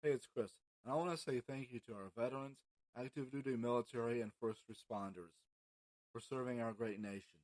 Hey, it's Chris, and I want to say thank you to our veterans, active duty military, and first responders for serving our great nation.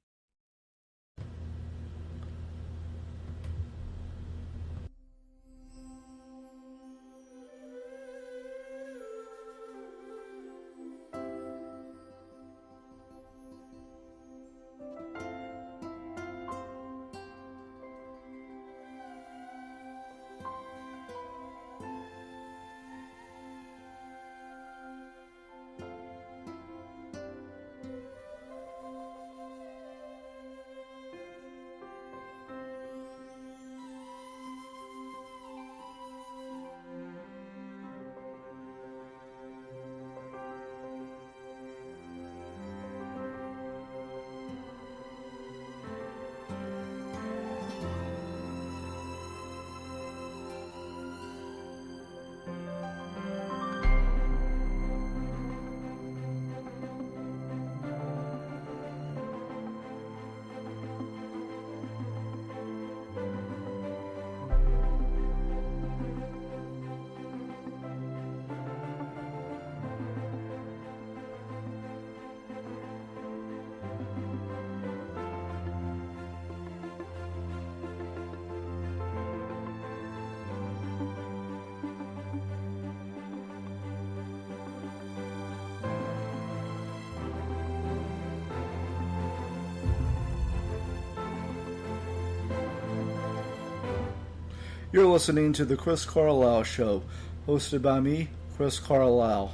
You're listening to The Chris Carlisle Show, hosted by me, Chris Carlisle.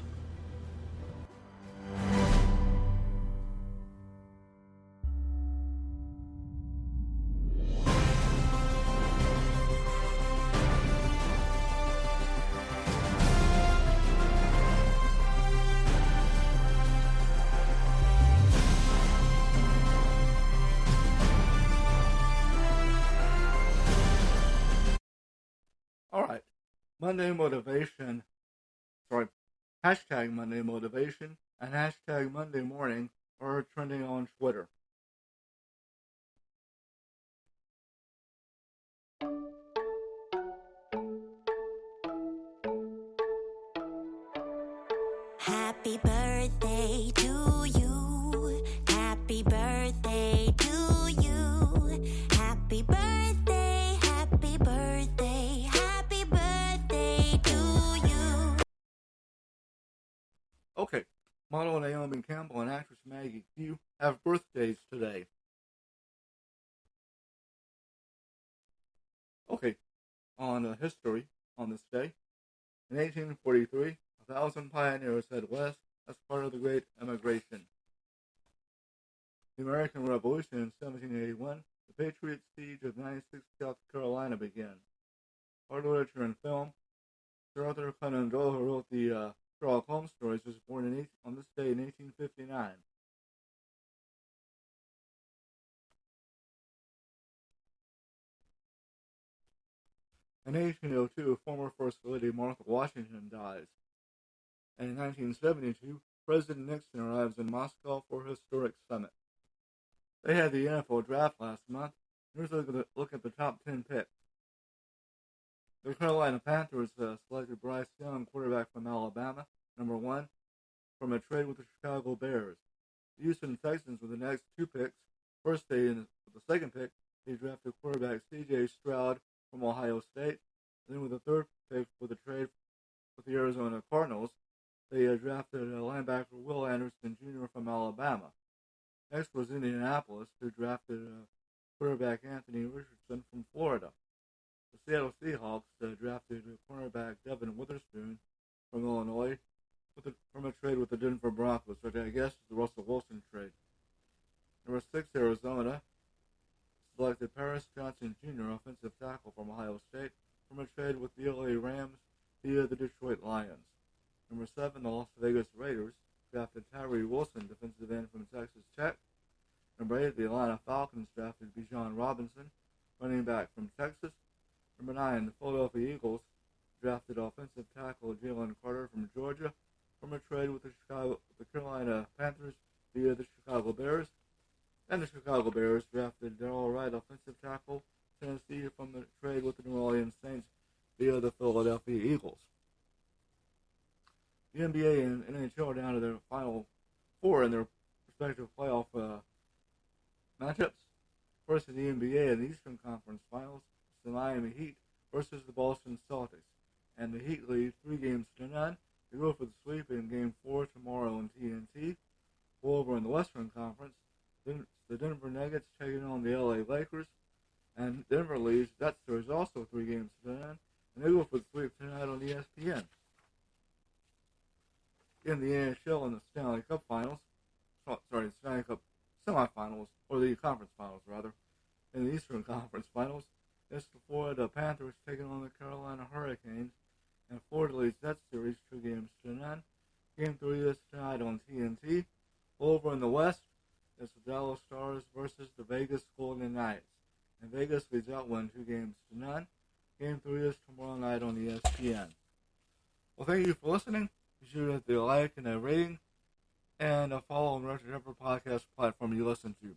Alright, Monday Motivation, sorry, hashtag Monday Motivation and hashtag Monday Morning are trending on Twitter. Happy birthday to you. Happy birthday to you. Happy birthday, happy birthday, happy birthday to you. Okay, model Naomi Campbell and actress Maggie Q have birthdays today. Okay, on history on this day, in 1843, 1,000 pioneers head west as part of the Great Emigration. The American Revolution in 1781, the Patriot Siege of 96 South Carolina began. Art, literature, and film. Sir Arthur Conan Doyle, who wrote the Sherlock Holmes stories, was born on this day in 1859. In 1802, former First Lady Martha Washington dies. And in 1972, President Nixon arrives in Moscow for a historic summit. They had the NFL draft last month. Here's a look at the top 10 picks. The Carolina Panthers selected Bryce Young, quarterback from Alabama, number 1, from a trade with the Chicago Bears. The Houston Texans with the next 2 picks. First, with the second pick, they drafted quarterback C.J. Stroud from Ohio State. And then with the third pick with a trade with the Arizona Cardinals, they drafted linebacker Will Anderson Jr. from Alabama. Next was Indianapolis, who drafted quarterback Anthony Richardson from Florida. The Seattle Seahawks drafted cornerback Devin Witherspoon from Illinois from a trade with the Denver Broncos, which I guess is the Russell Wilson trade. Number 6, Arizona selected Paris Johnson Jr., offensive tackle from Ohio State, from a trade with the LA Rams via the Detroit Lions. Number 7, the Las Vegas Raiders drafted Tyree Wilson, defensive end from Texas Tech. Number 8, the Atlanta Falcons drafted Bijan Robinson, running back from Texas. Number 9, the Philadelphia Eagles drafted offensive tackle Jalen Carter from Georgia from a trade with the Carolina Panthers via the Chicago Bears. And the Chicago Bears drafted Darrell Wright, offensive tackle, Tennessee, from the trade with the New Orleans Saints via the Philadelphia Eagles. The NBA and NHL are down to their final four in their respective playoff matchups. First in the NBA in the Eastern Conference Finals, it's the Miami Heat versus the Boston Celtics. And the Heat lead 3-0. They go for the sweep in Game 4 tomorrow on TNT. Over in the Western Conference, the Denver Nuggets taking on the LA Lakers. And Denver leads that series also 3-0. And they go for the sweep tonight on ESPN. In the NHL and the Stanley Cup Finals, the Stanley Cup semifinals, or the conference finals rather, in the Eastern Conference Finals, it's the Florida Panthers taking on the Carolina Hurricanes, and Florida leads that series 2-0. Game 3 is tonight on TNT. Over in the West, it's the Dallas Stars versus the Vegas Golden Knights, and Vegas leads that one 2-0. Game 3 is tomorrow night on ESPN. Well, thank you for listening. Be sure to hit the like and a rating, and follow on whatever podcast platform you listen to.